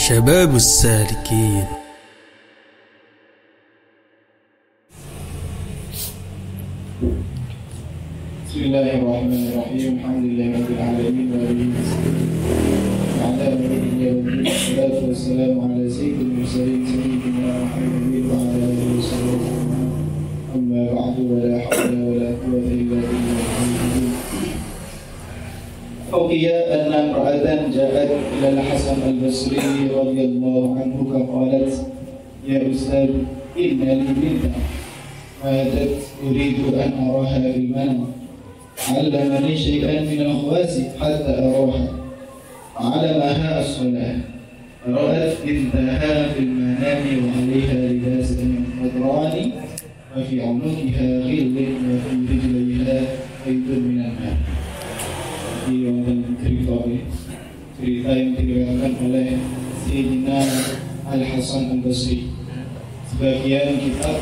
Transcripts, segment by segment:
شباب السالكين. بسم الله الرحمن الرحيم. الحمد لله رب العالمين وعلى آله والصلاة والسلام على سيد المرسلين سيدنا محمد وعلى آله وصحبه أجمعين. أما بعد ولا حول ولا قوة إلا بالله. حكي أن امرأة جاءت إلى الحسن البصري رضي الله عنه فقالت: يا أستاذ، إن لي بنتا ماتت أريد أن أراها في المنام، علمني شيئا من الخواص حتى أراها، علمها الصلاة، رأت بنتها في المنام وعليها لباس خضران وفي عنقها غل وفي رجليها خيط من الماء. Cerita yang diriwayatkan oleh Sayyidina Al-Hasan Al-Basri. Sebagian kitab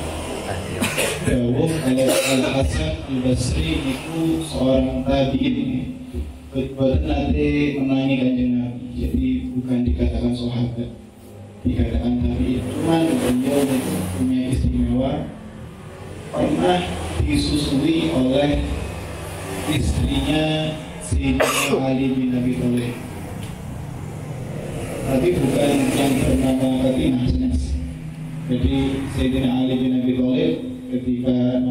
dawuh kalau Al-Hasan Al-Basri itu seorang tabi'in, bukan nanti menangi kanjeng Nabi, jadi bukan dikatakan sahabat, dikatakan tabi'in. Cuman beliau punya istimewa, pernah disusui oleh istrinya Sayyidina Ali bin Abi Thalib, tapi bukan yang bernama Fatimah. Jadi Sayyidina Ali bin Abi Thalib ketika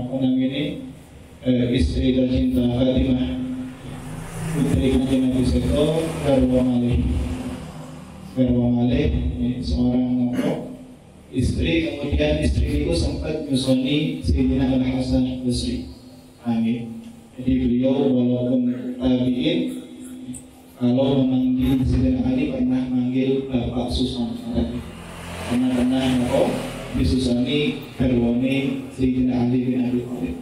istri tercinta Fatimah putri kanjeng Nabi Seto garwa malih seorang istri, kemudian istri itu sempat menyusuni Sayyidina Al-Hasan Basri. Amin. Jadi beliau walaupun tabi'in, kalau memanggil Sayyidina Ali pernah manggil Bapak Susan, karena pernah disusani garwane Sayyidina Ali bin Abi Thalib.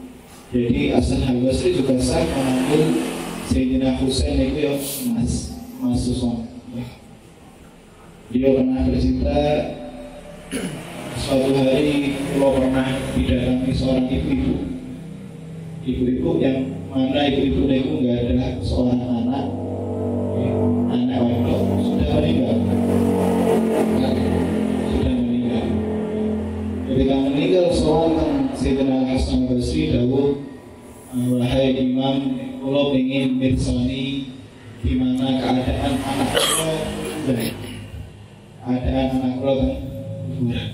Jadi Hasan Al-Basri juga sah memanggil Sayyidina Husain itu ya Mas Susan. Dia pernah bercerita, suatu hari beliau pernah didatangi seorang ibu-ibu yang mana ibu-ibu itu nggak ada seorang anak wadok, sudah meninggal. Ketika meninggal seorang Sayyidina Hasan Basri dawuh, wahai imam, kula ingin mirsani gimana keadaan anak kula kuburan.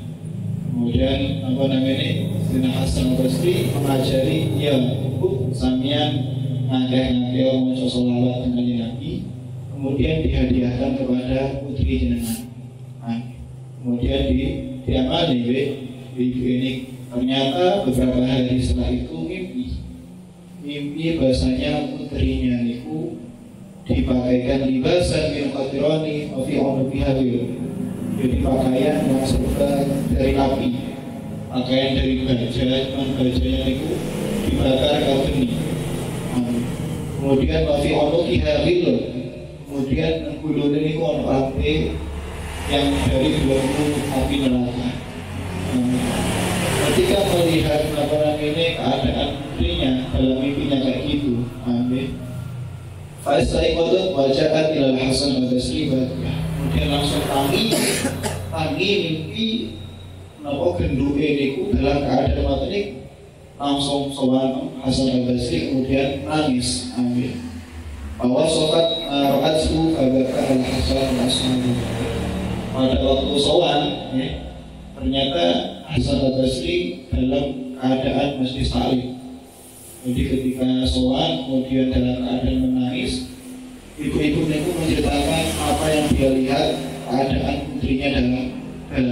Kemudian Sayyidina Hasan Basri mengajari, ya ibu, samian ngakeh maca sholawat dengan Nabi, kemudian dihadiahkan kepada putri jenengan. Kemudian diamali ibu ini. Ternyata beberapa hari setelah itu mimpi bahasanya putrinya niku dipakaikan libasan min qatirani wa fi unuqiha wil. Jadi pakaian yang serba dari api, pakaian dari baja, bajanya itu dibakar kageni. Kemudian wa fi unuqiha wil, kemudian gulune niku ono api yang dari belenggu api neraka. Ketika melihat keadaan putrinya dalam mimpinya kayak gitu, Faisaikotot waja'at ilal Hasan Al-Basri, kemudian langsung tangi mimpi nopo genduke niku dalam keadaan materi, langsung sowan Hasan Al-Basri kemudian nangis. Bahwa sokat ro'atsu kabaka Al-Hasan Al-Basri. Pada waktu sowan ternyata Hasan Al-Basri dalam keadaan masih salib. Jadi ketika sowan kemudian dalam keadaan menangis, ibu-ibu itu menceritakan apa yang dia lihat, keadaan putrinya dalam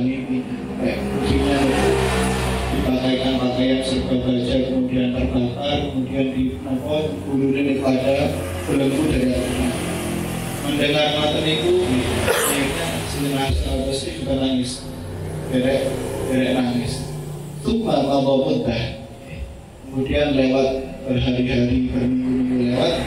mimpi. Putrinya dipakaikan pakaian serba baja, kemudian terbakar, kemudian bulunya pada belenggu dari atas. Mendengar mata itu, Sayyidina Hasan Al-Basri juga nangis, derek nangis. Tuma mabawudah. Kemudian lewat berhari-hari, berminggu-minggu lewat,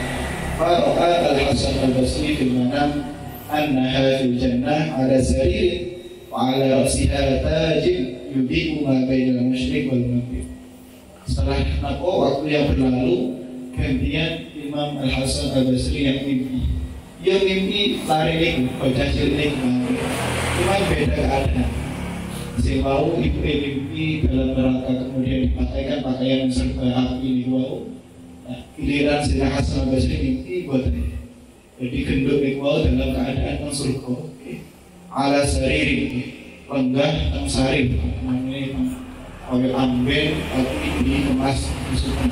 Faro'a Al-Hasan Al-Basri fil manam annaha fil jannah ala sarir wa ala rasiha tajib yubiku ma bainal musyrik wal maghrib. Setelah waktu yang berlalu, gantian Imam Al-Hasan Al-Basri yang mimpi. Ya mimpi lari niku, bocah cilik niku. Cuma beda keadaan. Si mau ibu mimpi dalam neraka kemudian dipakaikan pakaian yang serba api niku. Nah, giliran Sayyidina Hasan Basri mimpi buat ini. Jadi gendut niku dalam keadaan yang surga. Ala sariri, lenggah tang sarif, namanya oleh ambil tapi dikemas disusun.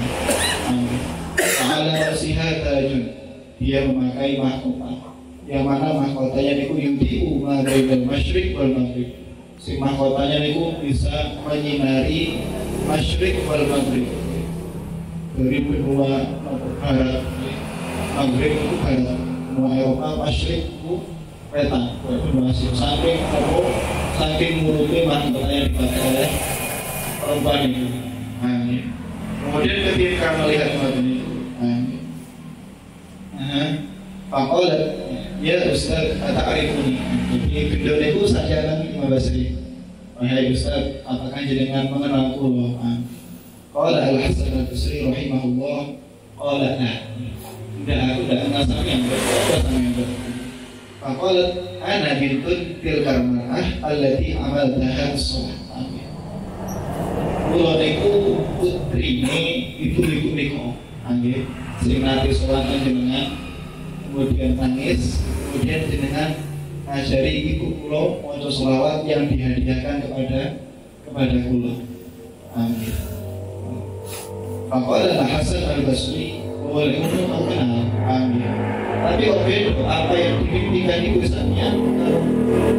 Ala rasiha tajun. Dia memakai mahkota, yang mana mahkotanya niku yudiu maghribal masyriq wal maghrib. Si mahkotanya niku bisa menyinari masyriq wal maghrib. Dari benua barat, maghrib itu barat, benua Eropa, masyriq itu wetan. Benua Asia. Saking mulutnya mahkotanya dipakai oleh perempuan itu. Kemudian ketika melihat mahkota itu, Pakolat, ya Ustaz, ta'arifuni. Jadi gendut itu saja kan Imam Basri. Wahai Ustaz, apakah jenengan mengenalku? Qala Al-Hasan Al-Basri rahimahullah. Qala nah. Tidak, aku tidak kenal sama yang berbeda. Pakolat, ana bintun tilkal mar'ah allati amaltaha as-salat. Kulo niku putrine ibu-ibu niku. Sering nanti sholat jenengan, kemudian nangis, kemudian jenengan ngajari ibu kulo untuk sholawat yang dihadiahkan kepada kulo. Amin. Faqala Hasan Al-Basri, wal ilmu kenal. Amin. Tapi kok beda apa yang dimimpikan ibu saya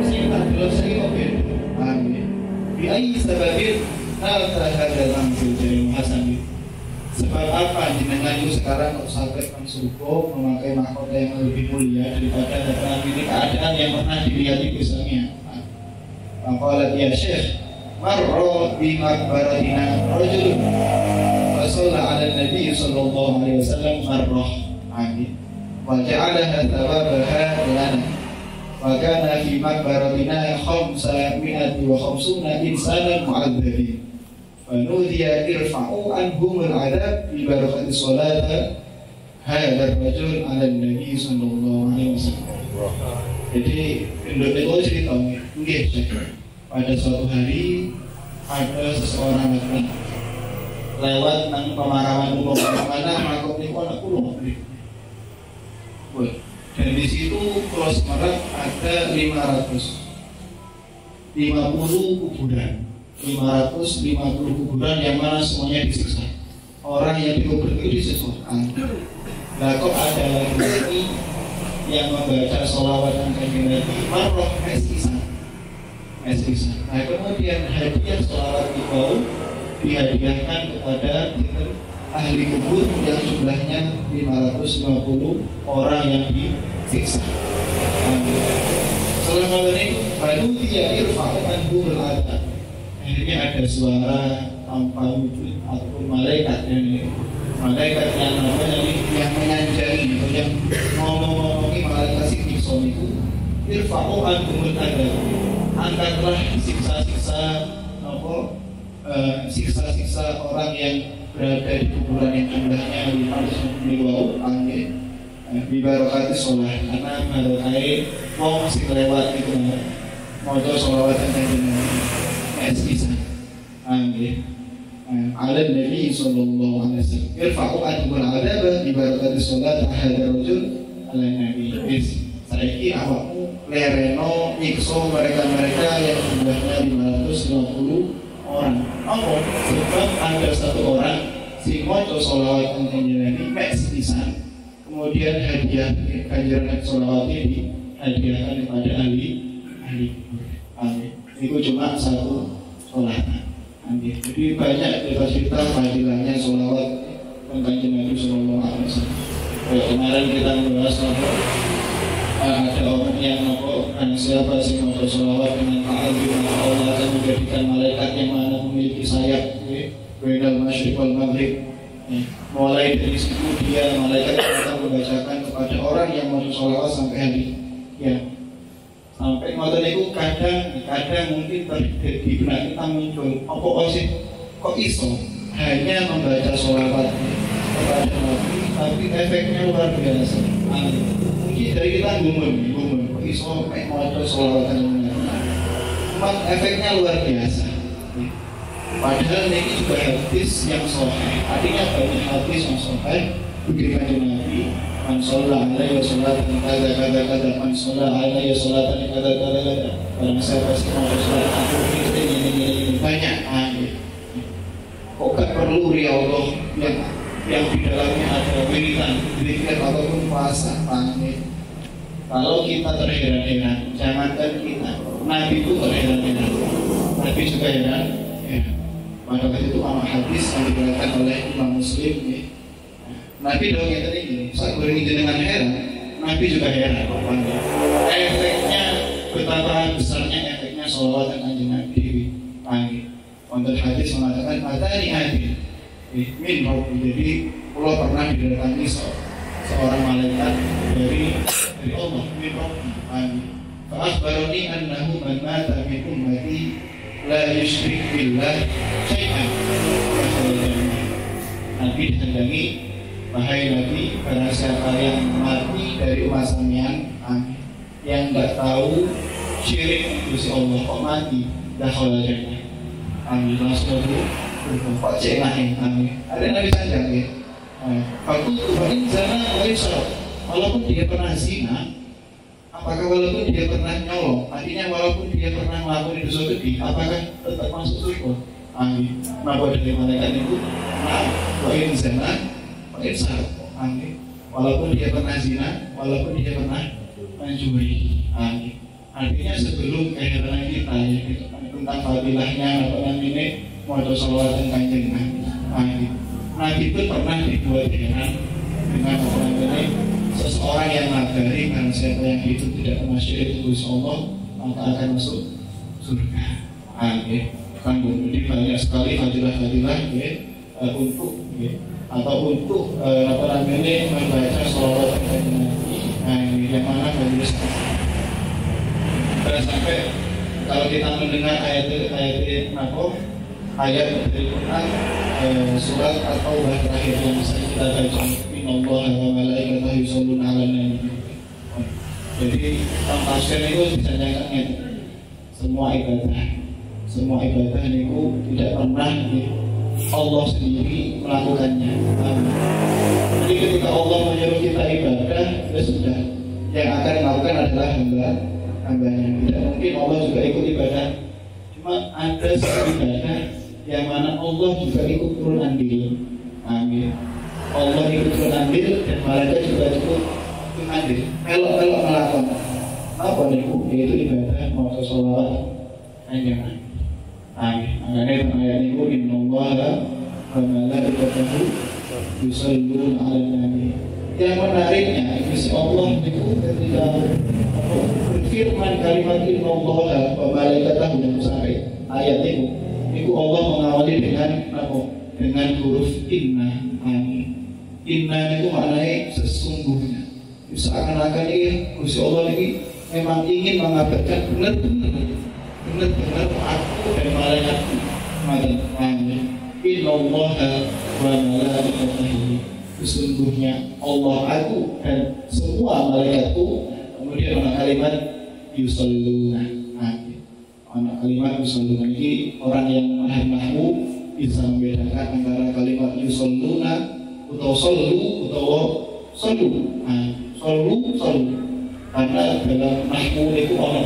saya tak jelas lagi kok beda. Amin. Bi ayyi sababin nalta hadzal amr dari Hasan. Sebab apa jenengan itu sekarang kok sakit kan surga memakai mahkota yang lebih mulia daripada ini keadaan yang pernah dilihat di misalnya. Maqalat ya Syekh, marra bi makbaratina rajulun wa shalla 'ala an-nabi sallallahu alaihi wasallam marrah. Amin. Wa ja'alaha thawabaha lana. Wa kana fi makbaratina 550 insanan mu'adzabin. Fanudiya irfa'u anhumul adab bi barakati sholata hadar rajul ala nabi sallallahu alaihi wasallam. Jadi gendut itu cerita nggih pada suatu hari ada seseorang laki lewat nang pemakaman umum mana makam niku anak kula. Dan di situ Pulau Semarang ada 550 kuburan. 550 kuburan yang mana semuanya disiksa. Orang yang dikubur itu disiksa. Nah kok ada lagi yang membaca sholawat dan kanjeng Nabi marroh mesisa. Nah kemudian hadiah sholawat itu dihadiahkan kepada ahli kubur yang jumlahnya 550 orang yang disiksa. Selama ini baru dia irfa'an kubur adab. Akhirnya ada suara tanpa wujud ataupun malaikat yang namanya yang menyanjari atau yang ngomong-ngomongi malaikat siksa itu irfa'u anhumul adab, angkatlah siksa orang yang berada di kuburan yang jumlahnya 550 di barakati sholat karena barokai wong sing lewat itu maca sholawat yang Islam. Amin. Ala Nabi sallallahu alaihi wasallam. Irfa'u anhumul adab bi barakati sholat ahadar rajul ala Nabi. Saiki awakmu lereno nyiksa mereka-mereka yang jumlahnya 550 orang. Apa? Sebab ada satu orang si maca sholawat kanjeng Nabi mek sepisan. Kemudian hadiah kanjeng sholawat ini hadiahkan kepada ahli kubur. Amin. Itu cuma satu sholatan. Jadi banyak cerita fadilahnya sholawat kanjeng Nabi sallallahu alaihi wasallam. Kemarin kita membahas ada orang yang siapa sih mau sholawat dengan ta'adzim Allah akan menjadikan malaikat yang mana memiliki sayap bainal masyriq wal maghrib. Mulai dari situ dia malaikat akan membacakan kepada orang yang mau sholawat sampai hari sampai ngoten niku kadang mungkin terjadi benak kita muncul apa sih kok iso hanya membaca sholawat kepada Nabi tapi efeknya luar biasa. Mungkin Mungkin dari kita gumun, iso kayak mau sholawatan. Memang efeknya luar biasa. Padahal ini juga hadis yang sahih. Artinya banyak hadis yang sahih diberikan Nabi. Man sholla alaihi sholatan kada kada kada, man sholla alaihi sholatan kada kada kada. Barang siapa yang sholat aku ini banyak. Kok gak perlu ya Allah yang di dalamnya ada wiridan, zikir ataupun puasa, kalau kita terheran-heran, jangankan kita, Nabi itu terheran-heran, Nabi juga heran. Ya. Pada waktu itu anak hadis yang diberikan oleh Imam Muslim, ya. Nabi dong yang tadi ini, saat beri dengan heran, Nabi juga heran. Efeknya betapa besarnya efeknya sholawat dan kanjeng Nabi. Untuk hadis mengatakan matani hati min Rabbi. Jadi Allah pernah didatangi seorang malaikat dari Allah min Rabbi. Fa'akhbarani annahu man mata min ummati la yusyrik billah syai'an. Nabi dihendangi, wahai Nabi, barang siapa yang mati dari umat sampeyan yang tidak tahu syirik dengan Allah kok mati, dakhala jannah. Amin. Langsung dulu Pak cek lain. Amin. Ada Nabi Sanjang ya. Fakultu fa'in zana wa'isra. Walaupun dia pernah zina, apakah walaupun dia pernah nyolong, artinya walaupun dia pernah melakukan dosa keji, apakah tetap masuk surga? Amin. Maka dari malaikat itu, wa'in zana wa'isra. Amin. Walaupun dia pernah zina, walaupun dia pernah mencuri. Amin. Artinya sebelum keheranan kita ya, tentang fadilahnya apa namanya mau sholawat dan kanjeng Nabi. Nabi itu pernah dibuat heran dengan apa namanya seseorang yang mengabari karena siapa yang hidup tidak pernah syirik dengan Allah maka akan masuk surga. Kan jadi banyak sekali fadilah-fadilah ya, untuk ya, atau untuk apa namanya membaca sholawat dan kanjeng Nabi. Yang mana fadilah sampai kalau kita mendengar ayat dari Quran surat At-Taubah terakhir yang bisa kita baca, innallaha wa malaikatahu yusholluna 'alan nabi. Jadi tafsir itu disanjungkan semua ibadah itu tidak pernah Allah sendiri melakukannya. Jadi ketika Allah menyuruh kita ibadah, ya sudah, yang akan melakukan adalah hambanya. Tidak mungkin Allah juga ikut ibadah. Cuma ada satu ibadah yang mana Allah juga ikut turun andil. Amin. Allah ikut turun andil dan malaikat juga ikut turun andil. Kalau melakukan apa nih? Yaitu ibadah mau sholawat kanjeng Nabi. Amin. Makanya ayat ini innallaha wa malaikatahu yusholluna 'alan nabi. Yang menariknya, Gusti Allah itu ketika berfirman kalimat innallaha wa malaikatahu sampai ayat itu Allah mengawali dengan huruf inna. Inna itu maknanya sesungguhnya. Seakan-akan ini Gusti Allah ini memang ingin mengabarkan benar-benar aku dan malaikatku. Innallaha wa malaikatahu, sesungguhnya Allah aku dan semua malaikatku. Kemudian ada kalimat yusholluna. Ada kalimat yusholluna ini orang yang paham nahwu bisa membedakan antara kalimat yusholluna atau shollu atau shollu. Shollu karena dalam nahwu itu ada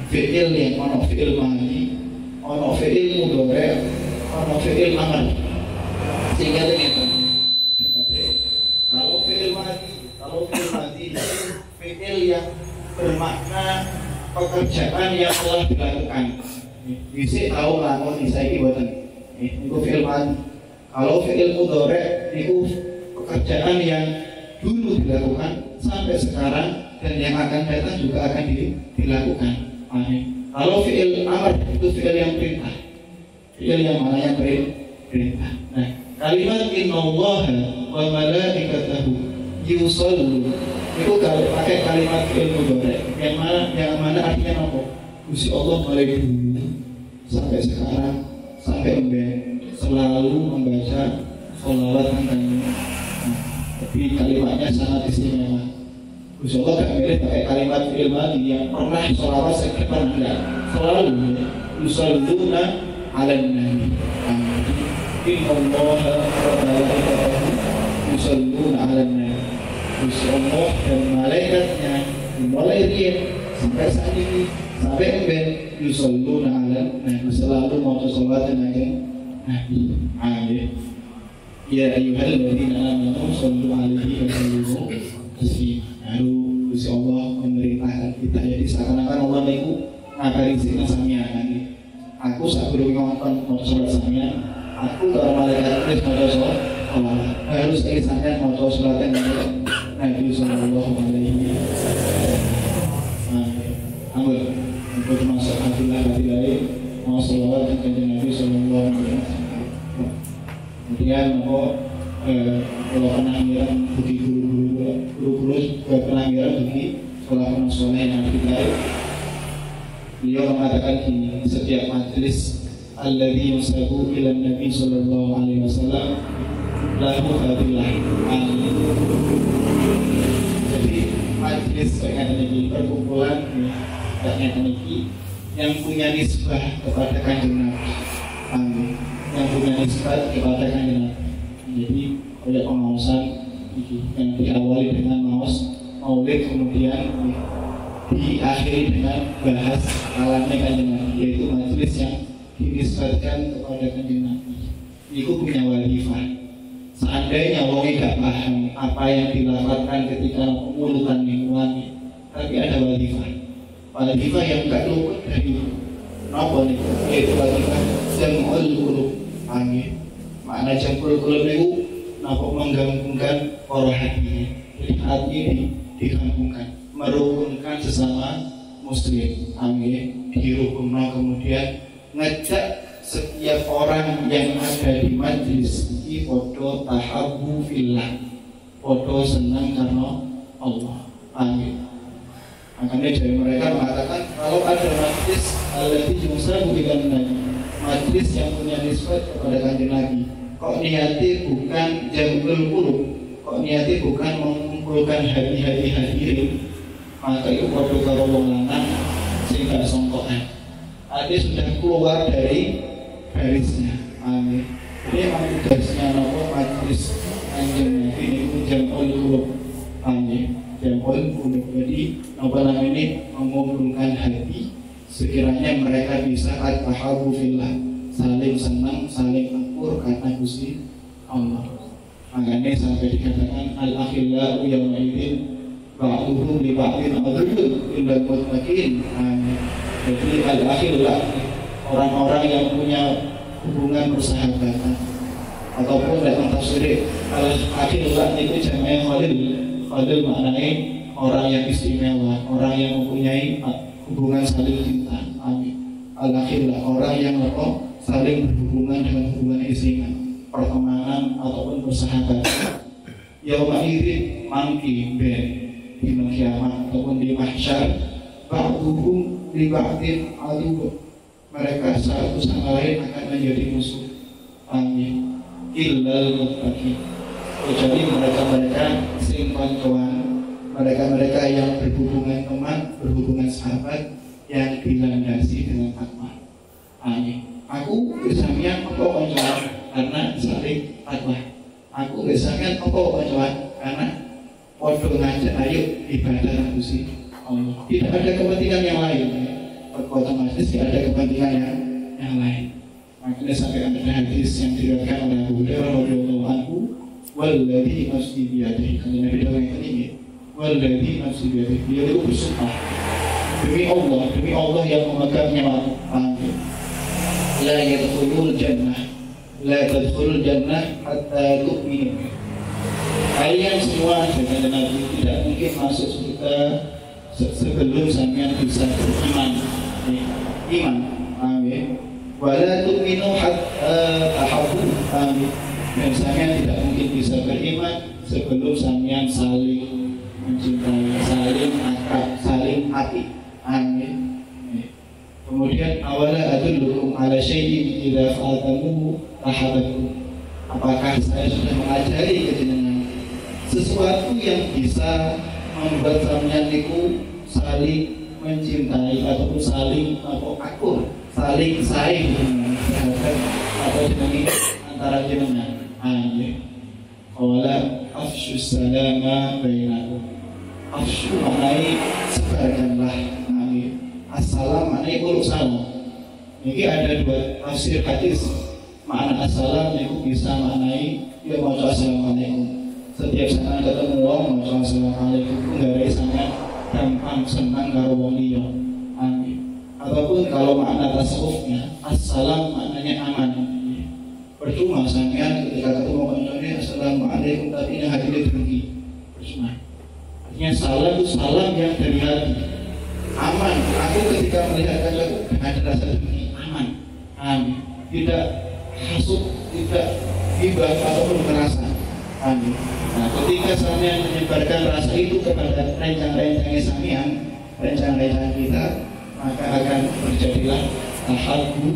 fi'il yang ada fi'il madhi, ada fi'il mudhari', ada fi'il amr. Sehingga dengan kalau fi'il madhi fi'il yang bermakna pekerjaan yang telah dilakukan. Bisa tahu lakon isaiki boten. Itu fi'il madhi. Kalau fi'il mudhari' itu pekerjaan yang dulu dilakukan sampai sekarang dan yang akan datang juga akan dilakukan. Kalau fi'il amr itu fi'il yang perintah. Fi'il yang mana yang perintah. Nah, kalimat innallaha wa malaikatahu yusollu itu kalau pakai kalimat fi'il mudhari' yang mana artinya apa? Gusti Allah mulai dulu sampai sekarang sampai selalu membaca sholawat tentang. Tapi kalimatnya sangat istimewa. Gusti Allah gak milih pakai kalimat fi'il madhi yang pernah sholawat sekitar enggak, selalu yusalluna 'alan nabi. Inna Allaha wa malaikatahu yusalluna 'alan nabi. Gusti Allah dan malaikatnya mulai riyen sampai saat ini sampai emben yusalluna 'alan nabi, selalu maca sholawat dengan Nabi. Amin. Ya ayyuhalladzina amanu shallu 'alaihi wa sallimu taslima. Lalu Gusti Allah memerintahkan kita, jadi seakan-akan Allah niku ngabari sing sampeyan kan. Aku sak durung ngongkon maca salat sampeyan, aku karo malaikat wis maca salat. Harus sampeyan maca salat Nabi sallallahu alaihi wasallam. Amin. Untuk masuk hatilah hati lain, mau salawat kepada Nabi sallallahu alaihi wasallam. Kemudian kalau pernah ngiram bagi guru-guru juga pernah ngiram bagi sekolah soleh yang terbaik. Beliau mengatakan gini, setiap majelis alladzi yusabu ila Nabi sallallahu alaihi wasallam lahu fadilah. Jadi majelis kayak ini, perkumpulan kayak ini yang punya nisbah kepada Kanjeng Nabi. Amin. Yang punya nisbah kepada Kanjeng Nabi. Jadi oleh pengawasan yang diawali dengan maus maulid, kemudian diakhiri dengan bahas alamnya Kanjeng Nabi, yaitu majelis yang dinisbatkan kepada Kanjeng Nabi. Itu punya walifah. Seandainya wong gak paham apa yang dilafalkan ketika pengulutan lingkungan, tapi ada walifah. Walifah yang gak luput dari apa nih? Yaitu walifah jam'ul qulub. Amin. Makna jam'ul qulub itu napa menggabungkan para hati. Jadi hati ini digabungkan, merukunkan sesama muslim. Amin. Dirukunkan, kemudian ngajak setiap orang yang ada di majlis ini podo tahabbu fillah, podo senang karena Allah. Amin. Makanya dari mereka mengatakan kalau ada majlis alladzi yusabu ila Nabi, majlis yang punya nisbat kepada Kanjeng Nabi, kok niati bukan jamul qulub, kok niati bukan mengumpulkan hati-hati hadirin, maka itu podo karo wong lanang sing gak songkokan. Ada sudah keluar dari garisnya. Amin. Ini memang tugasnya nopo majlis Kanjeng Nabi itu jamul qulub. Amin. Jamul qulub. Jadi nopo ini mengumpulkan hati, sekiranya mereka bisa at-tahabbu fillah, saling senang, saling akur karena Gusti Allah. Makanya sampai dikatakan al-akhillau yawma idzin ba'duhum li ba'din aduwwun illa al-muttaqin. Amin. Jadi al-akhillau, orang-orang yang punya hubungan persahabatan, ataupun dalam tafsir al-akhillau itu jamai khalil. Khalil maknanya orang yang istimewa, orang yang mempunyai hubungan saling cinta. Amin. Al-akhillau, orang yang saling berhubungan dengan hubungan istimewa, pertemanan ataupun persahabatan. Yauma idzin mangki ben di kiamat ataupun di mahsyar, ba'duhum li ba'din aduwwun, mereka satu sama lain akan menjadi musuh. Amin. Illal muttaqin, kecuali mereka-mereka sing koncoan, mereka-mereka yang berhubungan teman, berhubungan sahabat yang dilandasi dengan takwa. Amin. Aku bersamian engkau koncoan karena saling takwa. Aku bersamian engkau koncoan karena podo ngajak ayo ibadah Gusti Allah. Tidak ada kepentingan yang lain. Perkota majlis tidak ada kepentingan yang lain. Makanya sampai ada hadis yang diriwayatkan oleh Abu Hurairah radhiyallahu anhu, walladzi nafsi biyadihi, kalau Nabi yang ini, walladzi nafsi biyadihi, dia itu bersumpah demi Allah yang memegang nyawa. La yadkhulul jannah hatta tu'minu. Kalian semua dengan Nabi tidak mungkin masuk surga sebelum sampean bisa beriman. Iman. Amin. Wala tu'minu hatta tahabbu. Amin. Dan sampean tidak mungkin bisa beriman sebelum sampean saling mencintai, saling akrab, saling hati. Amin. Kemudian awala adullukum ala syai'in idza fa'altumuhu tahabbatum. Apakah saya sudah mengajari kejenengan sesuatu yang bisa membuat sampeyan niku saling mencintai ataupun saling akur, saling saing terhadap atau jenengan antara jenengan. Amin. Qala afshu salama bainakum. Afshu maknai sebarkanlah. Amin. Assalam maknai uluk salam. Ini ada dua tafsir hadis. Makna assalam itu bisa maknai ya mau assalamualaikum. Setiap saat ketemu wong mau assalamualaikum nggak sangat gampang senang karo wong liya. Amin. Ataupun kalau makna tasawufnya assalam maknanya aman. Percuma sampean ketika ketemu kancane assalamualaikum tapi ini hatinya tinggi. Percuma. Artinya salam itu salam yang dari hati. Aman. Aku ketika melihat kancaku ada rasa tinggi. Aman. Amin. Tidak hasut, tidak gibah ataupun merasa. Amin. Nah, ketika sampean menyebarkan rasa itu kepada rencang-rencangnya sampean, rencang-rencang kita, maka akan terjadilah tahabbu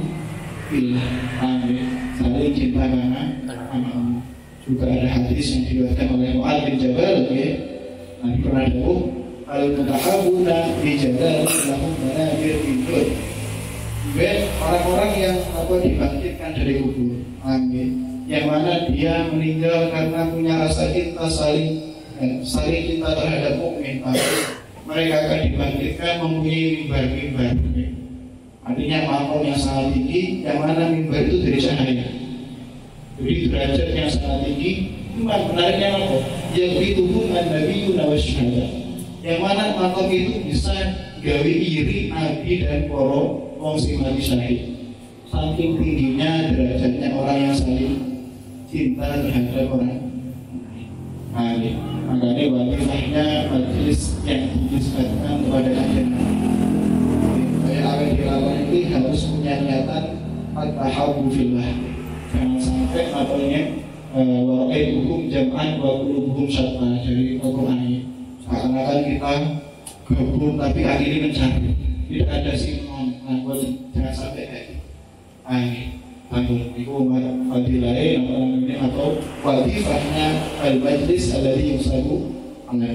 billah. Amin. Saling cinta karena Allah. Juga ada hadis yang diriwayatkan oleh Mu'adz bin Jabal, ya. Nabi pernah dawuh, al-mutahabbuna bi jabal lahum manabir min nur. Orang-orang yang dibangkitkan dari kubur. Amin. Yang mana dia meninggal karena punya rasa cinta saling cinta terhadap mukmin. Mereka akan dibangkitkan mempunyai mimbar-mimbar. Artinya makom yang sangat tinggi, yang mana mimbar itu dari cahaya. Jadi derajat yang sangat tinggi. Cuma benarnya apa? Yang ditubuhkan Nabi Nawasyhada. Yang mana makom itu bisa gawe iri Nabi dan para wong sing mati syahid. Saking tingginya derajatnya orang yang saling cinta terhadap orang. Amin. Makanya wadifahnya majelis yang dinisbatkan kepada Kanjeng Nabi. Saya akan dilakukan ini harus punya niatan at-tahabbu fillah. Jangan sampai matanya hukum jam'an wa qulubuhum syatta dari Al-Qur'an ini. Seakan-akan kita gabung tapi akhirnya mencari. Tidak ada sinkron. Nah, jangan sampai kayak gitu. Amin. Itu fadilahnya atau wadifahnya al-majlis alladhi yusabu ala